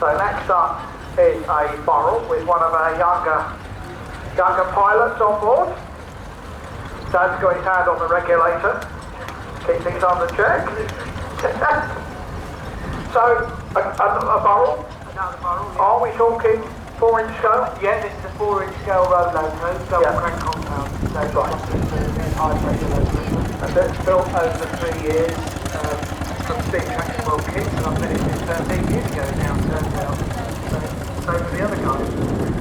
So next up is a barrel with one of our younger pilots on board. Dad's got his hand on the regulator, keep things under check. So a barrel. Another barrel, yeah. Are we talking 4-inch scale? Yeah, this is a 4-inch scale road loco, double crank compound. That's right. High pressure loco. And it's built Over 3 years from Steam Traction World kits, and I finished it 13 years ago now, turns out. So, same with the other guys.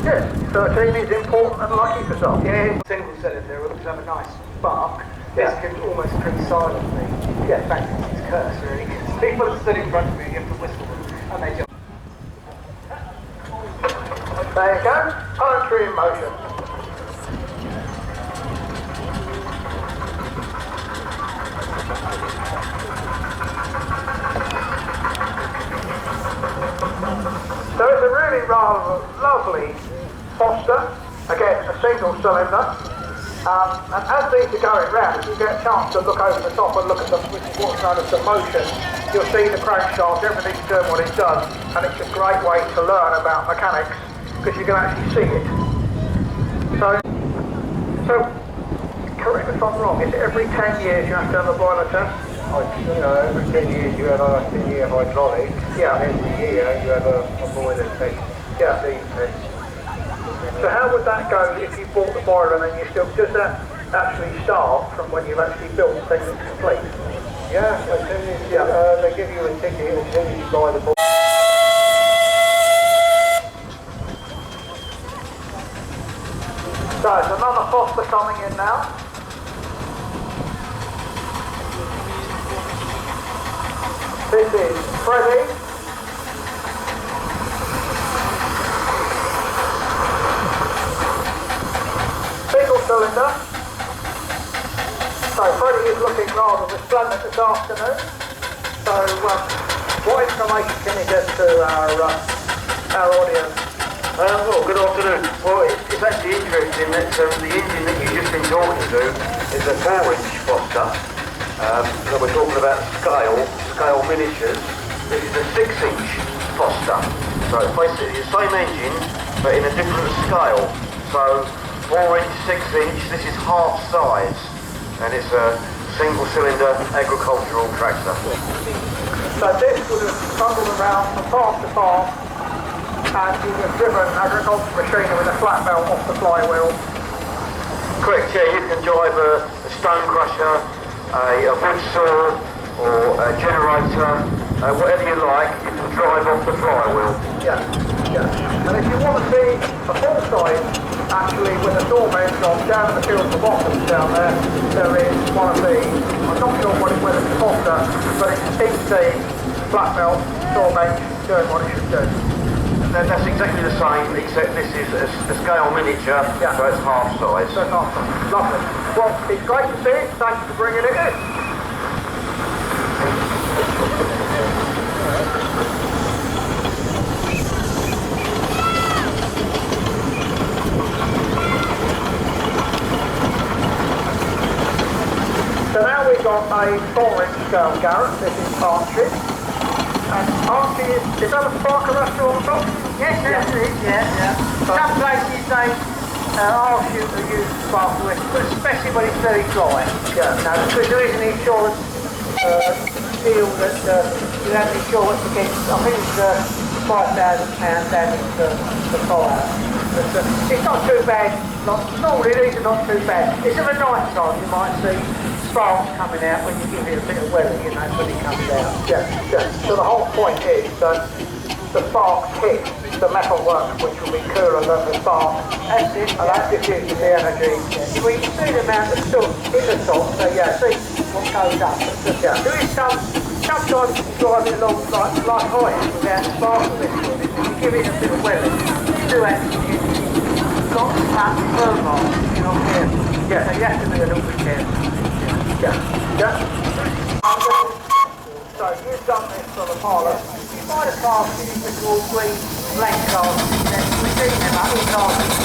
yes, 13 is important and lucky for some. Yeah, single cylinder, it looks have a nice spark. This Yeah. can almost creep silently. Yeah. In fact, it's cursor, and people are stood in front of me, you have to whistle them, and they jump. There you go, poetry in motion. So it's a really rather lovely Foster, again a single cylinder, and as these are going round, if you get a chance to look over the top and look at what's known as the motion, you'll see the crankshaft, everything's doing what it does, and it's a great way to learn about mechanics because you can actually see it. So correct me if I'm wrong, is it every 10 years you have to have a boiler test? Every 10 years you have a 10-year hydraulic. Yeah. And every year you have a boiler test. Yeah. Steam test. So how would that go if you bought the boiler and then you still, does that actually start from when you've actually built the thing that's complete? Yeah, as soon as they give you a ticket as soon as you buy the boiler. So there's another Foster coming in now. This is Freddie. Single cylinder. So Freddie is looking rather resplendent this afternoon. So what information can you get to our audience? Well, good afternoon. Well, it's actually interesting that the engine that you've just been talking to is a 4-inch Foster. So we're talking about scale miniatures. This is a 6-inch Foster. So it's basically the same engine, but in a different scale. So 4-inch, 6-inch, this is half size. And it's a single cylinder agricultural tractor. So this would have trundled around from farm to farm, and you have driven agricultural machinery with a flat belt off the flywheel. Correct, yeah, you can drive a stone crusher, a wood saw, or a generator, whatever you like, you can drive off the flywheel. Yeah, yeah. And if you want to see a full size, actually with a saw bench on down in the field, the bottom down there is one of these. I'm not sure whether it's a Foster, but it's a PC flat belt saw bench doing what it should do. That's exactly the same, except this is a scale miniature, Yeah. so it's half size. So it's awesome. Lovely. Well, it's great to see it. Thank you for bringing it in. So now we've got a 4-inch scale Garrett. This is Archie. And Archie, is that a Sparker Rusher on the top? Yes, that's it, yeah. Some places they ask you to use spark with, but especially when it's very dry. Yeah. Now, because there is an insurance deal that you have insurance against, I think it's £5,000 damage to fire. But it's not too bad. Normally these are not too bad. It's of a night time you might see sparks coming out when you give it a bit of weather, you know, when it comes out. Yeah, yeah. So the whole point is that the sparks hit the metalwork, which will be cooler than the spark, That's it. and that diffuses the energy. Well, you can see the amount of stuff in the top, so yeah, see what goes up. Yeah. There is sometimes you drive it along like ice without sparkle in it. If you give it a bit of weather, you do actually got to tap the thermal, you know, careful. Yeah. So you have to be a little bit careful. Yeah, yeah. So you've done this for the pilot. You buy the castings, which are all green blank castings, then we clean them up in castings,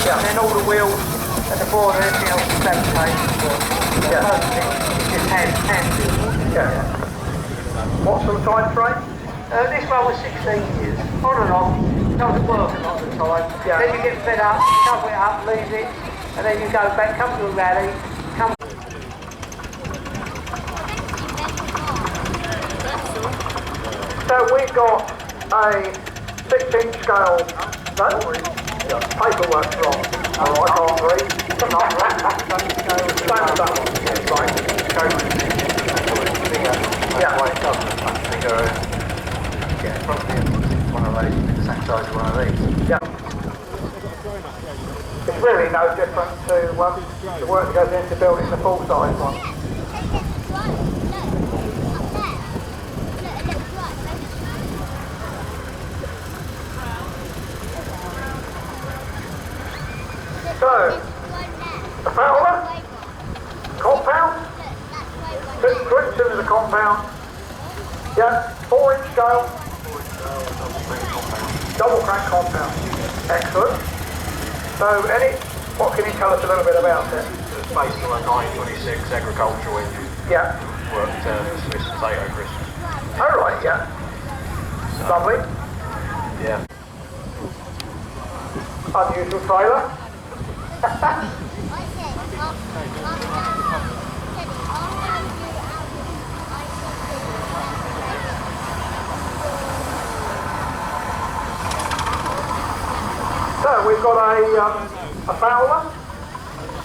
Yeah. and then all the wheels and the board and everything else is fabricated. Yeah. Mostly it's just hand built. Yeah. What sort of time frame? This one was 16 years. on and off, doesn't work a lot of the time. Yeah. Then you get fed up, cover it up, leave it, and then you go back, come to a rally, come. So we've got a 6-inch scale paperwork from. Oh, I can't read. Same as that one. Yeah. Yeah, probably one of those, the same size as one of these. Yeah. It's really no different to the work that goes into building the full-size one. So, a Fowler, compound, 6 strips into the compound, yeah, 4-inch scale, double crank compound, excellent. So, what can you tell us a little bit about it? It's based on a 926 agricultural engine. Yeah. Worked Swiss potato crisps. Oh right, yeah. Lovely. Yeah. Unusual trailer. So we've got a Fowler.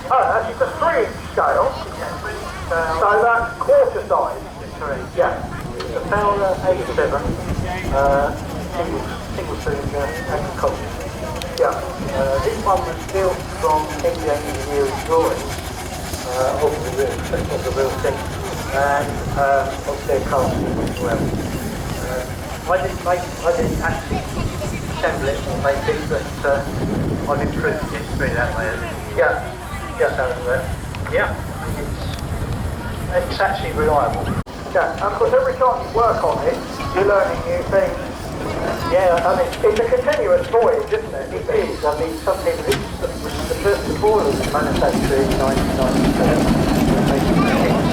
Oh, that's a 3-inch scale. So that's quarter size. Yeah. The Fowler 87, single cylinder agriculture. Yeah. This one was built from Indian engineering drawings of the real thing and of their casting as well. I didn't actually assemble it or make it, but I've improved it through that way. Yeah. So, yeah, it's actually reliable. Yeah. And of course, every time you work on it, you're learning new things. Yeah, I mean, it's a continuous voyage, isn't it? it is. I mean, something the first boiler was manufactured in 1997.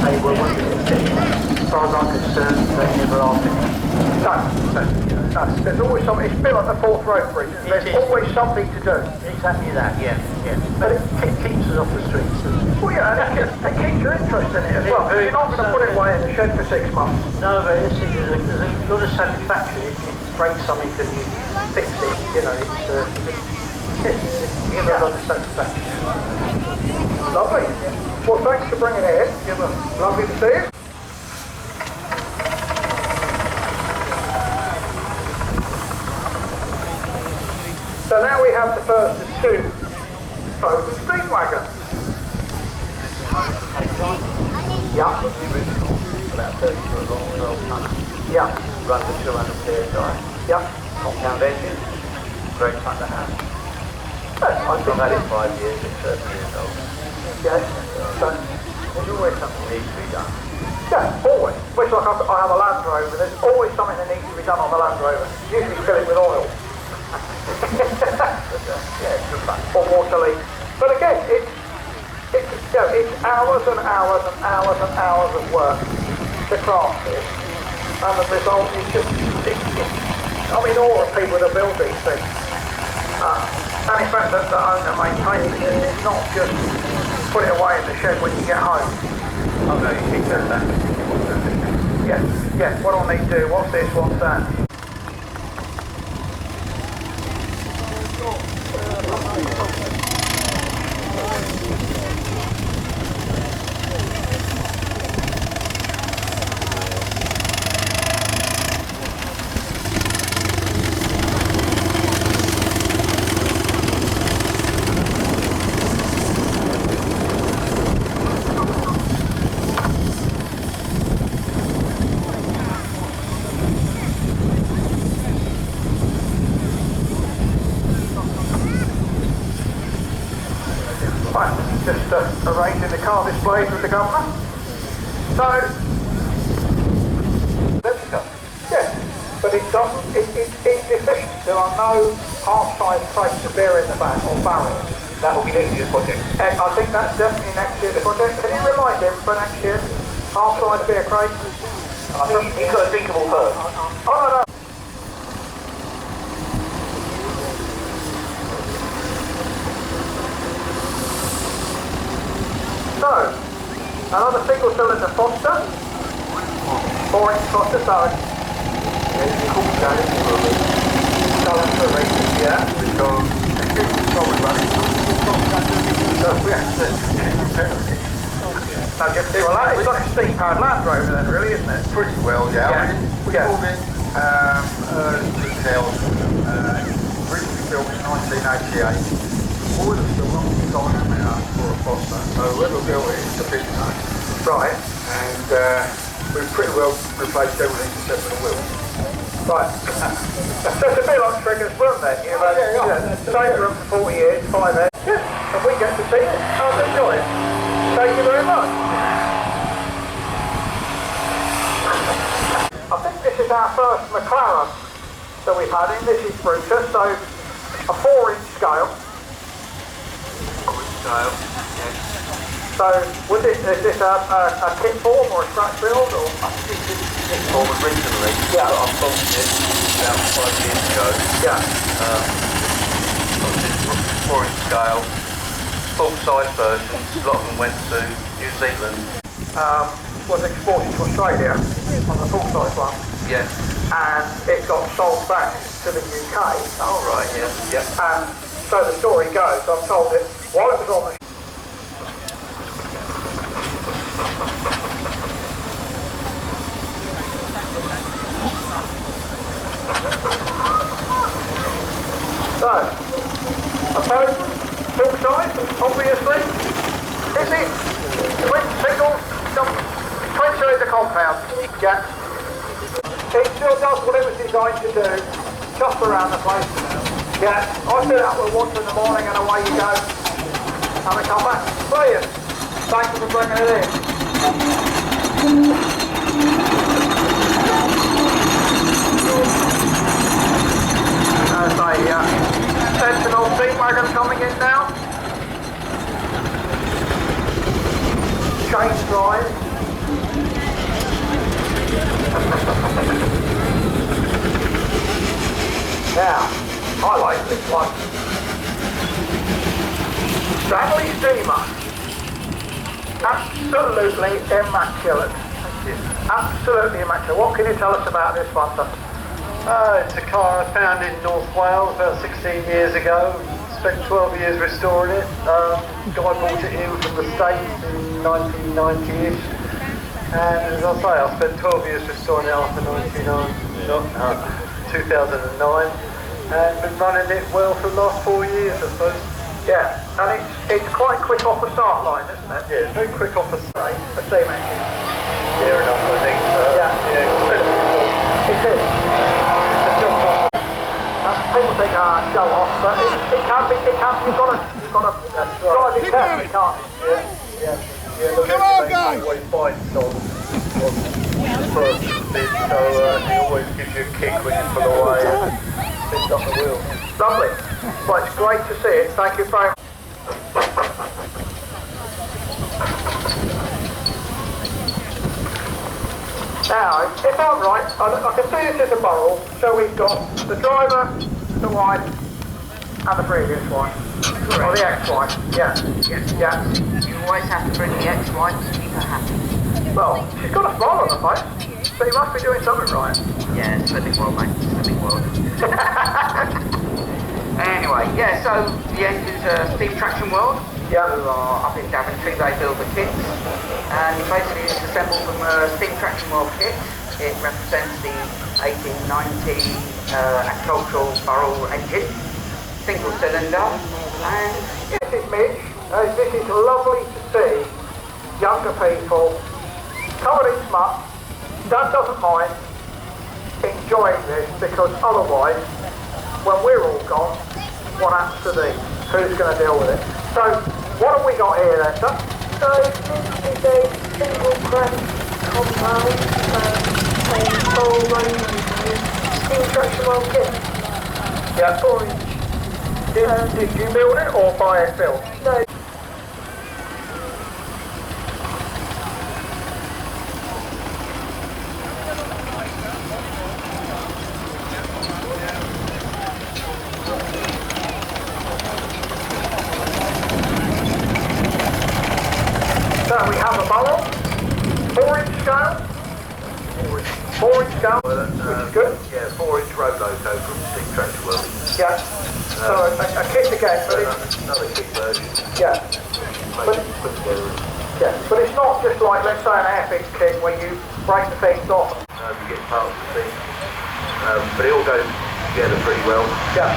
They were wanting to finish. As far as I'm concerned, they never are finished. No. There's always something. It's a bit like the Fourth Road Bridge. There's always something to do. Exactly that, yeah. But it keeps us off the streets. Well, yeah, it keeps your interest in it as well. You're not going to put it away in the shed for 6 months. No, but there's a lot of satisfaction. If you break something and you fix it, you know, you get a lot of satisfaction. Lovely. Well, thanks for bringing it in. Lovely to see you. So now we have the first of 2 frozen steam wagons. Yeah. About 30 foot long, 12 ton. Yeah. Run to 200 psi. Yeah. Compound engine. Great fun to have. I think I've had it 5 years, it's 30 years old. yes. So, There's always something needs to be done. yeah, always. Much like I have a Land Rover, there's always something that needs to be done on the Land Rover. Usually fill it with oil. Yeah, it's good fun. Or water leak. But again, it's hours and hours and hours and hours of work to craft it. And the result is just, I mean, all the people that build these things. And in fact, the owner maintains it. It's not just put it away in the shed when you get home. Oh no, you keep that back. Yeah, what do I need to do? What's this? What's that? Just arranging the car displays with the governor. So, yeah, but it doesn't, it's efficient. There are no half-size crates to bear in the back or barrels. That will be next year's project. And I think that's definitely next year's project. Can you remind him for next year? Half-size beer crate? I think he's got to think of all first. Oh no, no. So, another single cylinder Foster, 4-inch Foster, so it's called that, yeah. Because it's probably running. So we have to repair it. No, just do a lap. It's like a steam-powered Land Rover then, really, isn't it? Pretty well, yeah. We Yeah. called it early 2000. Originally built in 1988. Boiler's the wrong diameter for a Foster, so whoever built it is a big nut. Right. And we've pretty well replaced everything except for the wheel. Right. So it's a bit like Trigger's Room then. You've had same room for 40 years, 5 years. Yeah. And we get to see it. I've enjoyed it. Thank you very much. I think this is our first McLaren that we've had in. This is Brutus, so a 4-inch scale. 4-inch scale, yes. So is this a kit form or a scratch build? Or? I think this is kit form originally, Yeah. but I've bought it about 5 years ago. Yeah. 4-inch scale, full-size version. A lot of them went to New Zealand. Was exported to Australia on the full-size one. Yeah. And it got sold back to the UK. Oh, right, yeah. Yeah. And so the story goes, I'm told it, while it was on the So, a boat, full size, obviously. Is it twin single, twin cylinder compound? Yeah. It still does what it was designed to do, just around the place. Yeah, I fill it up with water in the morning and away you go. And we come back. Brilliant. Thank you for bringing it in. There's a Sentinel steam wagon coming in now. Chain drive. Now, I like this one. Stanley Steamer. Absolutely immaculate. Absolutely immaculate. What can you tell us about this one, sir? It's a car I found in North Wales about 16 years ago. Spent 12 years restoring it. Guy brought it in from the States in 1990-ish. And as I say, I spent 12 years restoring it after 2009. And been running it well for the last 4 years, I suppose. Yeah, and it's quite quick off the start line, isn't it? Yeah, it's very quick off the start. A steam engine. Near enough, I think. Yeah. It is. People think, show off, but it can be, you've got to drive it carefully, can't you? Yeah. Come on, guys! Always bites on the first bit, so it always gives you a kick when you pull away and spins up the wheel. Lovely. Well, it's great to see it. Thank you very much. Now, if I'm right, I can see this as a barrel, so we've got the driver, the wife, and the previous wife. Correct. Or the ex-wife, yeah. Yeah. You always have to bring the ex-wife to keep her happy. Well, she's got a smile on her face, so you must be doing something right. Yeah, slimming world, mate, slimming world. Anyway, yeah, so the engine's Steam Traction World. Yeah. Who are up in Daventry, they build the kits. And basically it's assembled from a Steam Traction World kit. It represents the 1890 agricultural burrel engine, single cylinder, and This is Mitch. This is lovely to see younger people covered in smut. Dad doesn't mind enjoying this because otherwise, when we're all gone, what happens to these? Who's going to deal with it? So, what have we got here then, sir? So this is a single crank compound full range steam traction world kit. Yeah. 4-inch. Did you build it or buy it built? No. 4-inch scale? 4-inch scale, which is good. Yeah, 4-inch road loco from Steam Tractor World. Yeah. So a kit again, but it's... Another kit version. Yeah. But, yeah, but it's not just like, let's say, an Airfix kit where you break the things off. You get parts of the thing. But it all goes together pretty well. Yeah.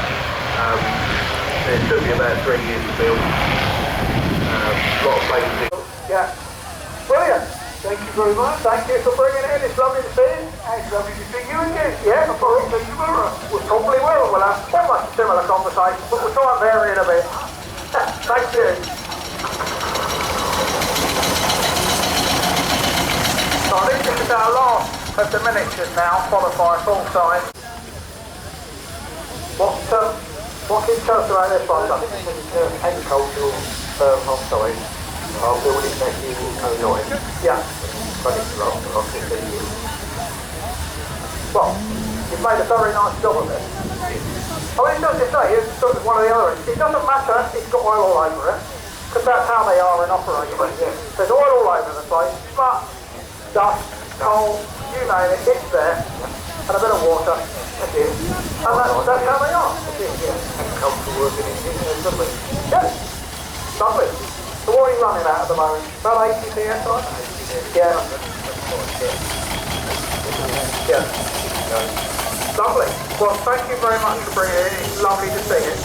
It took me about 3 years to build. A lot of painting. Yeah. Brilliant. Thank you very much. Thank you for bringing it in. It's lovely to see you. It's lovely to see you again. Yeah, I'll probably see you tomorrow. We probably will. We'll have almost a similar conversation, but we'll try and vary it a bit. Thank you. So I think this is our last of the miniatures now, followed by a full size. What can you tell us about this one? I think this is agricultural hot size. I'll build it back in 09. Yeah. But it's after 15 years. Well, you've made a very nice job of it. I mean, it doesn't say, it's sort of one of the other. It doesn't matter, it's got oil all over it, because that's how they are in operation. There's oil all over the place, but dust, coal, you name it, it's there, and a bit of water, that's it. And that's how they are. Agricultural work in it, lovely. Yeah, lovely. So what are you running at the moment? About 80 PSI? Yeah. Yeah. Lovely. Well, thank you very much for bringing it in. It's lovely to see it.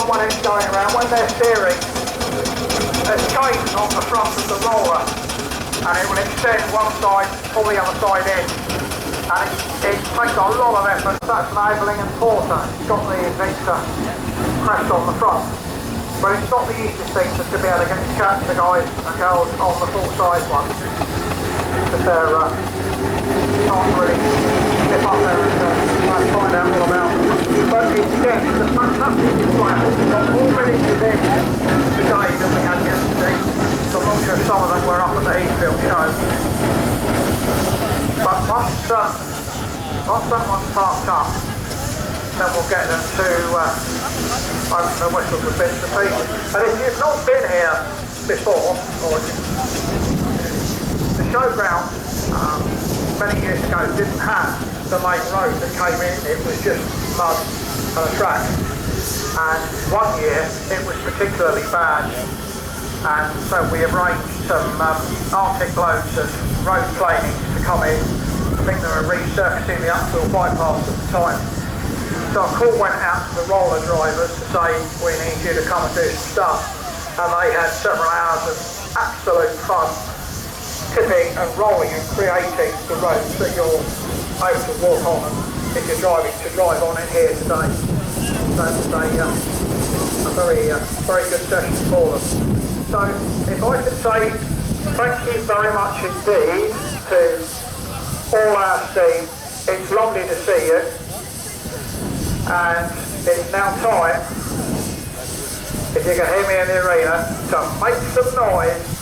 When it's going around, when they're steering, there's chains on the front of the roller and it will extend one side, pull the other side in, and it takes a lot of effort. That's enabling and porter. It's got the Victor crest on the front, but it's not the easiest thing to be able to get the guys and girls on the full size one, because they're can't really step up there and find out all about them. But it's a fantastic display. We've got more miniatures in today than we had yesterday. So I'm not sure some of them were up at the Heathfield show. But once that one's parked up, then we'll get them to open the whistles with bits and pieces. And if you've not been here before, or the showground many years ago didn't have the main road that came in, it was just mud and a track. And one year it was particularly bad, and so we arranged some Arctic loads of road planings to come in. I think they were resurfacing the Upfield bypass at the time. So a call went out to the roller drivers to say, we need you to come and do some stuff. And they had several hours of absolute fun tipping and rolling and creating the roads that you're able to walk on if you're driving to drive on it here today. So it was a very good session for them. So if I could say thank you very much indeed to all our team. It's lovely to see you, and it's now time, if you can hear me in the arena, to make some noise.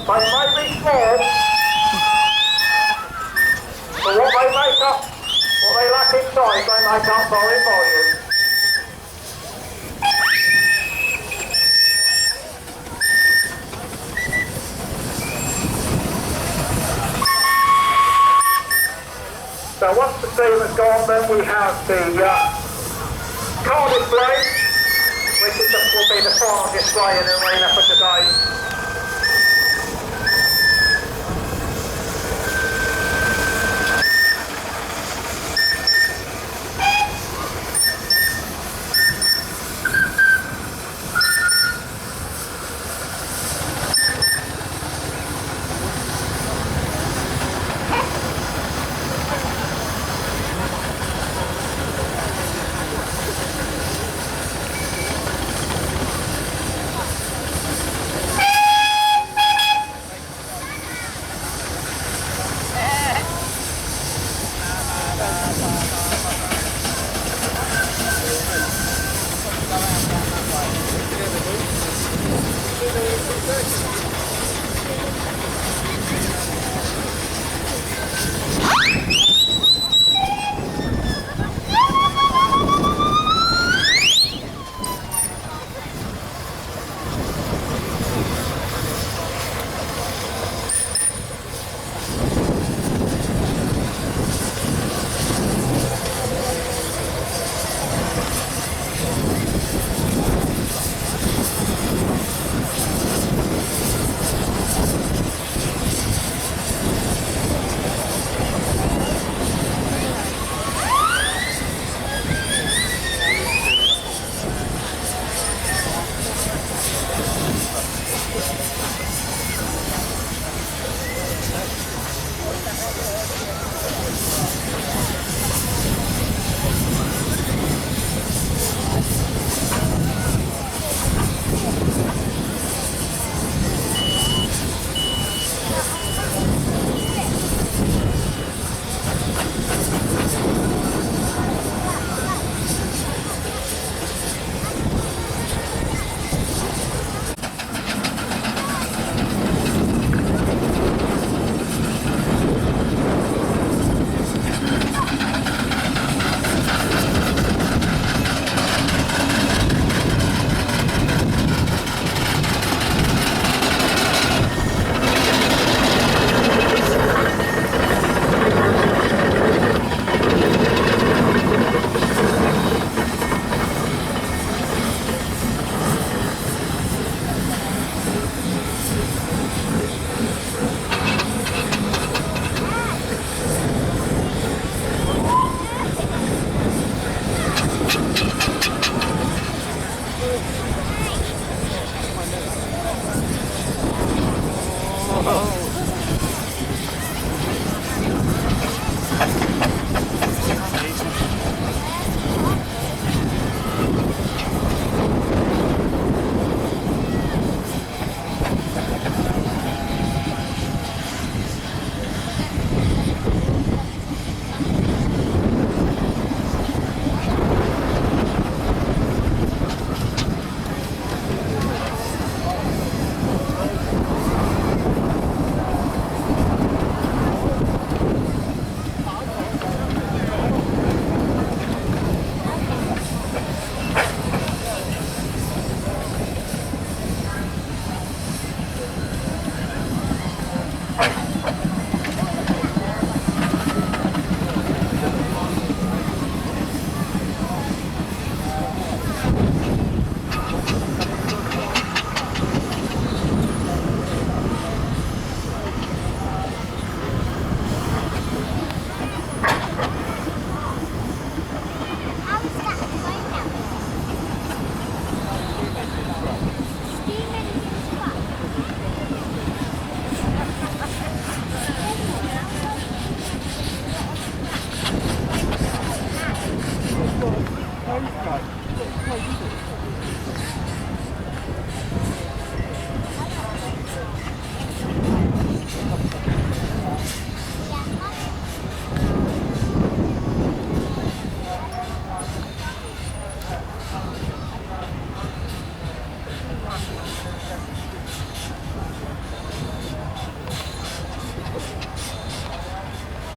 They may be small, but what they make up, what they lack in size, they make up for in volume. So once the steam has gone, then we have the car display, which will be the final display in the arena for today.